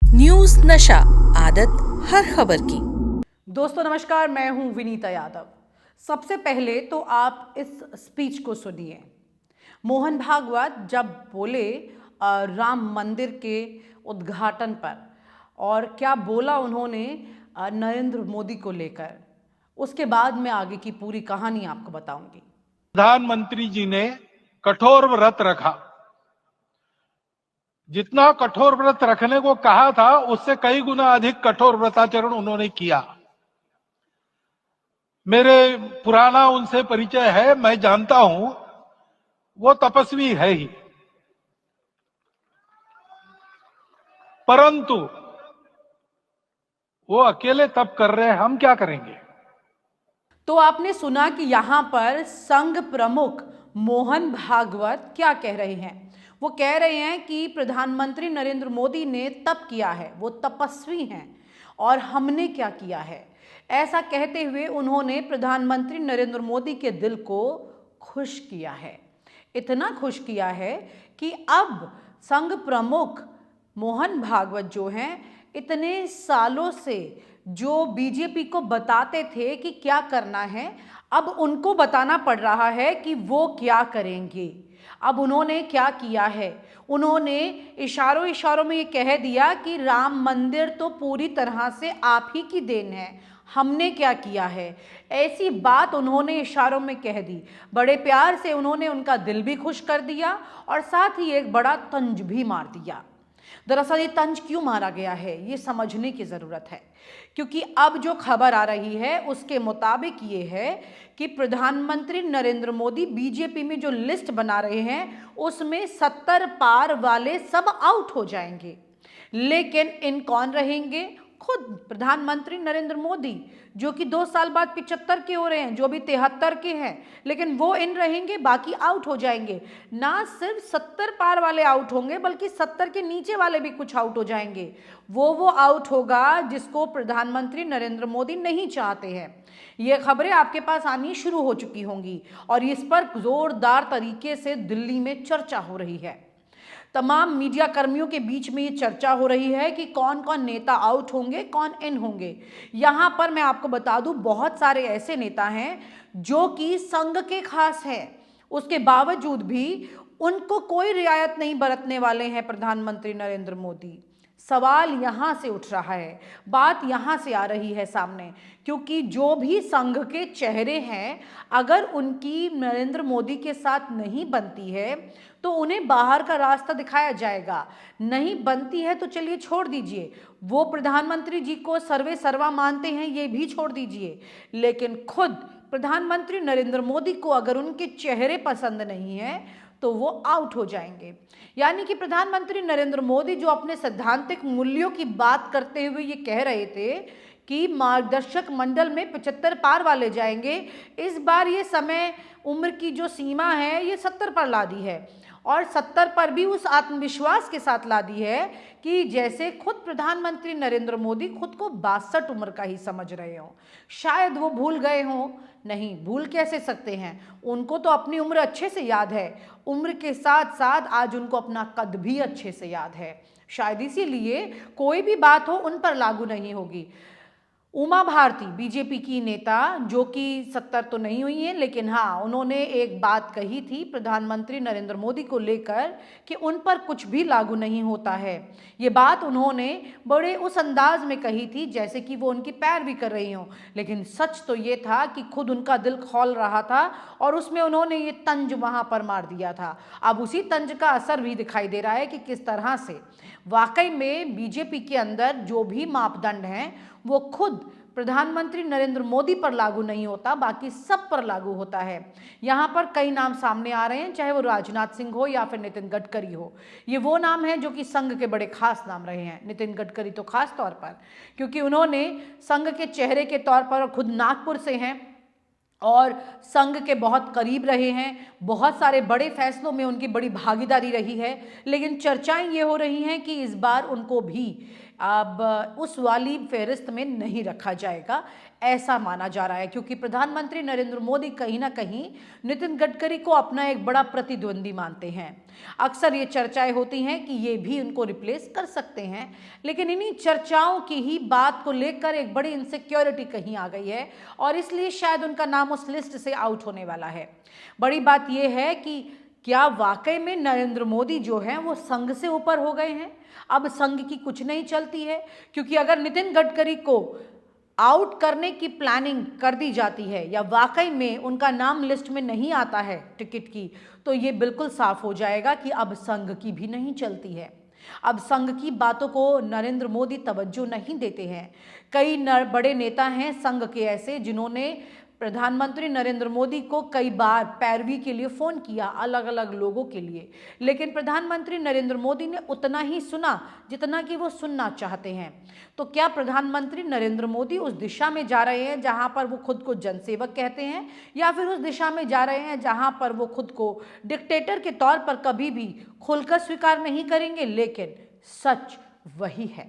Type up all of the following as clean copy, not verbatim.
News नशा, आदत हर खबर की। दोस्तों नमस्कार, मैं हूं विनीता यादव। सबसे पहले तो आप इस स्पीच को सुनिए। मोहन भागवत जब बोले राम मंदिर के उद्घाटन पर, और क्या बोला उन्होंने नरेंद्र मोदी को लेकर, उसके बाद मैं आगे की पूरी कहानी आपको बताऊंगी। प्रधानमंत्री जी ने कठोर व्रत रखा। जितना कठोर व्रत रखने को कहा था उससे कई गुना अधिक कठोर व्रताचरण उन्होंने किया। मेरे पुराना उनसे परिचय है, मैं जानता हूं वो तपस्वी है ही, परंतु वो अकेले तप कर रहे हैं, हम क्या करेंगे। तो आपने सुना कि यहाँ पर संघ प्रमुख मोहन भागवत क्या कह रहे हैं। वो कह रहे हैं कि प्रधानमंत्री नरेंद्र मोदी ने तप किया है, वो तपस्वी हैं, और हमने क्या किया है। ऐसा कहते हुए उन्होंने प्रधानमंत्री नरेंद्र मोदी के दिल को खुश किया है। इतना खुश किया है कि अब संघ प्रमुख मोहन भागवत जो हैं, इतने सालों से जो बीजेपी को बताते थे कि क्या करना है, अब उनको बताना पड़ रहा है कि वो क्या करेंगे। अब उन्होंने क्या किया है, उन्होंने इशारों इशारों में ये कह दिया कि राम मंदिर तो पूरी तरह से आप ही की देन है, हमने क्या किया है। ऐसी बात उन्होंने इशारों में कह दी। बड़े प्यार से उन्होंने उनका दिल भी खुश कर दिया और साथ ही एक बड़ा तंज भी मार दिया। दरअसल ये तंज क्यों मारा गया है, ये समझने की ज़रूरत है, क्योंकि अब जो खबर आ रही है उसके मुताबिक ये है कि प्रधानमंत्री नरेंद्र मोदी बीजेपी में जो लिस्ट बना रहे हैं उसमें 70 पार वाले सब आउट हो जाएंगे। लेकिन इन कौन रहेंगे? खुद प्रधानमंत्री नरेंद्र मोदी, जो कि 2 साल बाद 75 के हो रहे हैं, जो भी 73 के हैं, लेकिन वो इन रहेंगे, बाकी आउट हो जाएंगे। ना सिर्फ 70 पार वाले आउट होंगे, बल्कि 70 के नीचे वाले भी कुछ आउट हो जाएंगे। वो आउट होगा जिसको प्रधानमंत्री नरेंद्र मोदी नहीं चाहते हैं। ये खबरें आपके पास आनी शुरू हो चुकी होंगी और इस पर जोरदार तरीके से दिल्ली में चर्चा हो रही है। तमाम मीडिया कर्मियों के बीच में ये चर्चा हो रही है कि कौन कौन नेता आउट होंगे, कौन इन होंगे। यहाँ पर मैं आपको बता दूं, बहुत सारे ऐसे नेता हैं जो कि संघ के खास हैं, उसके बावजूद भी उनको कोई रियायत नहीं बरतने वाले हैं प्रधानमंत्री नरेंद्र मोदी। सवाल यहाँ से उठ रहा है, बात यहाँ से आ रही है सामने, क्योंकि जो भी संघ के चेहरे हैं, अगर उनकी नरेंद्र मोदी के साथ नहीं बनती है तो उन्हें बाहर का रास्ता दिखाया जाएगा। नहीं बनती है तो चलिए छोड़ दीजिए, वो प्रधानमंत्री जी को सर्वे सर्वा मानते हैं, ये भी छोड़ दीजिए, लेकिन खुद प्रधानमंत्री नरेंद्र मोदी को अगर उनके चेहरे पसंद नहीं है तो वो आउट हो जाएंगे। यानी कि प्रधानमंत्री नरेंद्र मोदी जो अपने सैद्धांतिक मूल्यों की बात करते हुए ये कह रहे थे कि मार्गदर्शक मंडल में 75 पार वाले जाएंगे, इस बार ये समय उम्र की जो सीमा है ये 70 पर ला दी है, और 70 पर भी उस आत्मविश्वास के साथ ला दी है कि जैसे खुद प्रधानमंत्री नरेंद्र मोदी खुद को 62 उम्र का ही समझ रहे हों। शायद वो भूल गए हों, नहीं भूल कैसे सकते हैं, उनको तो अपनी उम्र अच्छे से याद है। उम्र के साथ साथ आज उनको अपना कद भी अच्छे से याद है, शायद इसीलिए कोई भी बात हो उन पर लागू नहीं होगी। उमा भारती बीजेपी की नेता, जो कि 70 तो नहीं हुई हैं, लेकिन हाँ उन्होंने एक बात कही थी प्रधानमंत्री नरेंद्र मोदी को लेकर कि उन पर कुछ भी लागू नहीं होता है। ये बात उन्होंने बड़े उस अंदाज में कही थी जैसे कि वो उनकी पैरवी कर रही हों, लेकिन सच तो ये था कि खुद उनका दिल खौल रहा था और उसमें उन्होंने ये तंज वहाँ पर मार दिया था। अब उसी तंज का असर भी दिखाई दे रहा है कि किस तरह से वाकई में बीजेपी के अंदर जो भी मापदंड हैं वो खुद प्रधानमंत्री नरेंद्र मोदी पर लागू नहीं होता, बाकी सब पर लागू होता है। यहाँ पर कई नाम सामने आ रहे हैं, चाहे वो राजनाथ सिंह हो या फिर नितिन गडकरी हो। ये वो नाम हैं जो कि संघ के बड़े खास नाम रहे हैं। नितिन गडकरी तो खास तौर पर, क्योंकि उन्होंने संघ के चेहरे के तौर पर, खुद नागपुर से हैं और संघ के बहुत करीब रहे हैं, बहुत सारे बड़े फैसलों में उनकी बड़ी भागीदारी रही है। लेकिन चर्चाएं ये हो रही हैं कि इस बार उनको भी अब उस वाली फहरिस्त में नहीं रखा जाएगा। ऐसा माना जा रहा है, क्योंकि प्रधानमंत्री नरेंद्र मोदी कहीं ना कहीं नितिन गडकरी को अपना एक बड़ा प्रतिद्वंदी मानते हैं। अक्सर ये चर्चाएं होती हैं कि ये भी उनको रिप्लेस कर सकते हैं, लेकिन इन्हीं चर्चाओं की ही बात को लेकर एक बड़ी इनसिक्योरिटी कहीं आ गई है और इसलिए शायद उनका नाम उस लिस्ट से आउट होने वाला है। बड़ी बात यह है कि क्या वाकई में नरेंद्र मोदी जो हैं वो संघ से ऊपर हो गए हैं? अब संघ की कुछ नहीं चलती है, क्योंकि अगर नितिन गडकरी को आउट करने की प्लानिंग कर दी जाती है या वाकई में उनका नाम लिस्ट में नहीं आता है टिकट की, तो ये बिल्कुल साफ हो जाएगा कि अब संघ की भी नहीं चलती है। अब संघ की बातों को नरेंद्र मोदी तवज्जो नहीं देते हैं। कई बड़े नेता हैं संघ के ऐसे जिन्होंने प्रधानमंत्री नरेंद्र मोदी को कई बार पैरवी के लिए फ़ोन किया, अलग अलग लोगों के लिए, लेकिन प्रधानमंत्री नरेंद्र मोदी ने उतना ही सुना जितना कि वो सुनना चाहते हैं। तो क्या प्रधानमंत्री नरेंद्र मोदी उस दिशा में जा रहे हैं जहां पर वो खुद को जनसेवक कहते हैं, या फिर उस दिशा में जा रहे हैं जहां पर वो खुद को डिक्टेटर के तौर पर कभी भी खुलकर स्वीकार नहीं करेंगे? लेकिन सच वही है।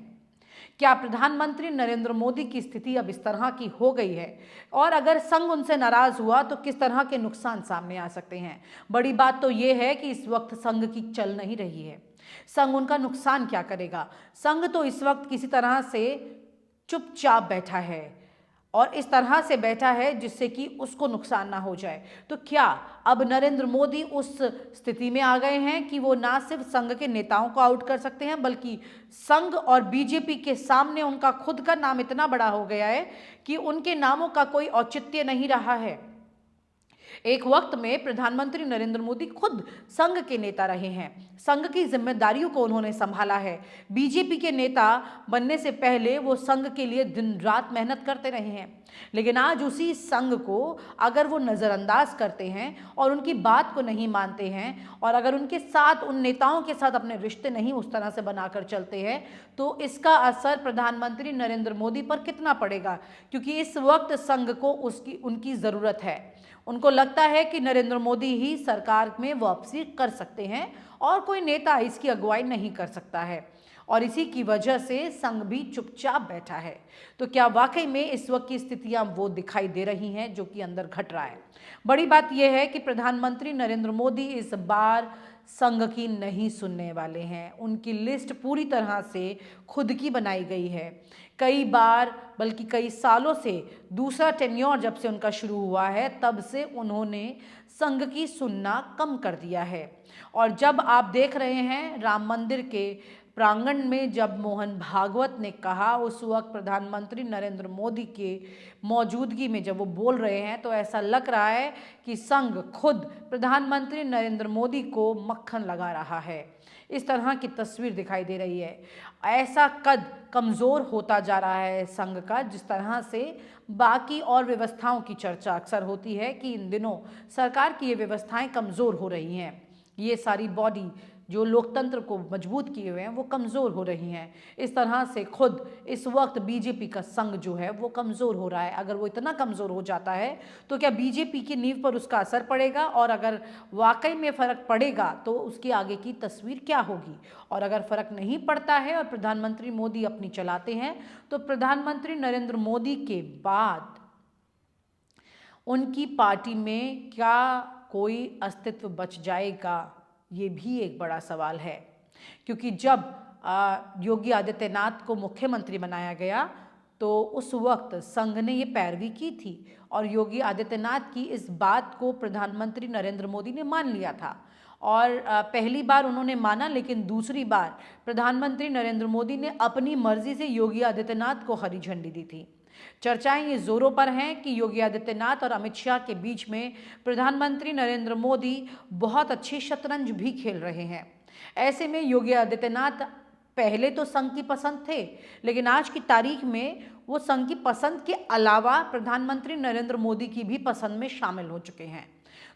क्या प्रधानमंत्री नरेंद्र मोदी की स्थिति अब इस तरह की हो गई है, और अगर संघ उनसे नाराज हुआ तो किस तरह के नुकसान सामने आ सकते हैं? बड़ी बात तो यह है कि इस वक्त संघ की चल नहीं रही है। संघ उनका नुकसान क्या करेगा? संघ तो इस वक्त किसी तरह से चुपचाप बैठा है और इस तरह से बैठा है जिससे कि उसको नुकसान ना हो जाए। तो क्या अब नरेंद्र मोदी उस स्थिति में आ गए हैं कि वो ना सिर्फ संघ के नेताओं को आउट कर सकते हैं, बल्कि संघ और बीजेपी के सामने उनका खुद का नाम इतना बड़ा हो गया है कि उनके नामों का कोई औचित्य नहीं रहा है। एक वक्त में प्रधानमंत्री नरेंद्र मोदी खुद संघ के नेता रहे हैं, संघ की जिम्मेदारियों को उन्होंने संभाला है। बीजेपी के नेता बनने से पहले वो संघ के लिए दिन रात मेहनत करते रहे हैं, लेकिन आज उसी संघ को अगर वो नज़रअंदाज करते हैं और उनकी बात को नहीं मानते हैं, और अगर उनके साथ, उन नेताओं के साथ अपने रिश्ते नहीं उस तरह से बनाकर चलते हैं, तो इसका असर प्रधानमंत्री नरेंद्र मोदी पर कितना पड़ेगा? क्योंकि इस वक्त संघ को उनकी ज़रूरत है। उनको लगता है कि नरेंद्र मोदी ही सरकार में वापसी कर सकते हैं और कोई नेता इसकी अगुवाई नहीं कर सकता है, और इसी की वजह से संघ भी चुपचाप बैठा है। तो क्या वाकई में इस वक्त की स्थितियां वो दिखाई दे रही हैं जो कि अंदर घट रहा है? बड़ी बात यह है कि प्रधानमंत्री नरेंद्र मोदी इस बार संघ की नहीं सुनने वाले हैं। उनकी लिस्ट पूरी तरह से खुद की बनाई गई है। कई बार, बल्कि कई सालों से, दूसरा टेन्योर जब से उनका शुरू हुआ है तब से उन्होंने संघ की सुनना कम कर दिया है। और जब आप देख रहे हैं राम मंदिर के प्रांगण में जब मोहन भागवत ने कहा, उस वक्त प्रधानमंत्री नरेंद्र मोदी के मौजूदगी में जब वो बोल रहे हैं, तो ऐसा लग रहा है कि संघ खुद प्रधानमंत्री नरेंद्र मोदी को मक्खन लगा रहा है। इस तरह की तस्वीर दिखाई दे रही है। ऐसा कद कमज़ोर होता जा रहा है संघ का, जिस तरह से बाकी और व्यवस्थाओं की चर्चा अक्सर होती है कि इन दिनों सरकार की ये व्यवस्थाएं कमज़ोर हो रही हैं। ये सारी बॉडी जो लोकतंत्र को मजबूत किए हुए हैं वो कमज़ोर हो रही हैं। इस तरह से खुद इस वक्त बीजेपी का संघ जो है वो कमज़ोर हो रहा है। अगर वो इतना कमज़ोर हो जाता है तो क्या बीजेपी की नींव पर उसका असर पड़ेगा, और अगर वाकई में फ़र्क पड़ेगा तो उसकी आगे की तस्वीर क्या होगी? और अगर फ़र्क नहीं पड़ता है और प्रधानमंत्री मोदी अपनी चलाते हैं, तो प्रधानमंत्री नरेंद्र मोदी के बाद उनकी पार्टी में क्या कोई अस्तित्व बच जाएगा? ये भी एक बड़ा सवाल है, क्योंकि जब योगी आदित्यनाथ को मुख्यमंत्री बनाया गया तो उस वक्त संघ ने ये पैरवी की थी, और योगी आदित्यनाथ की इस बात को प्रधानमंत्री नरेंद्र मोदी ने मान लिया था। और पहली बार उन्होंने माना, लेकिन दूसरी बार प्रधानमंत्री नरेंद्र मोदी ने अपनी मर्जी से योगी आदित्यनाथ को हरी झंडी दी थी। चर्चाएं ये जोरों पर हैं कि योगी आदित्यनाथ और अमित शाह के बीच में प्रधानमंत्री नरेंद्र मोदी बहुत अच्छी शतरंज भी खेल रहे हैं। ऐसे में योगी आदित्यनाथ पहले तो संघ की पसंद थे, लेकिन आज की तारीख में वो संघ की पसंद के अलावा प्रधानमंत्री नरेंद्र मोदी की भी पसंद में शामिल हो चुके हैं।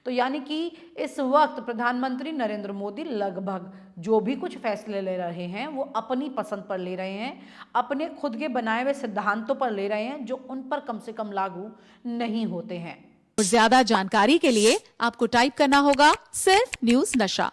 तो यानी कि इस वक्त प्रधानमंत्री नरेंद्र मोदी लगभग जो भी कुछ फैसले ले रहे हैं वो अपनी पसंद पर ले रहे हैं, अपने खुद के बनाए हुए सिद्धांतों पर ले रहे हैं, जो उन पर कम से कम लागू नहीं होते हैं। ज्यादा जानकारी के लिए आपको टाइप करना होगा सिर्फ न्यूज़ नशा।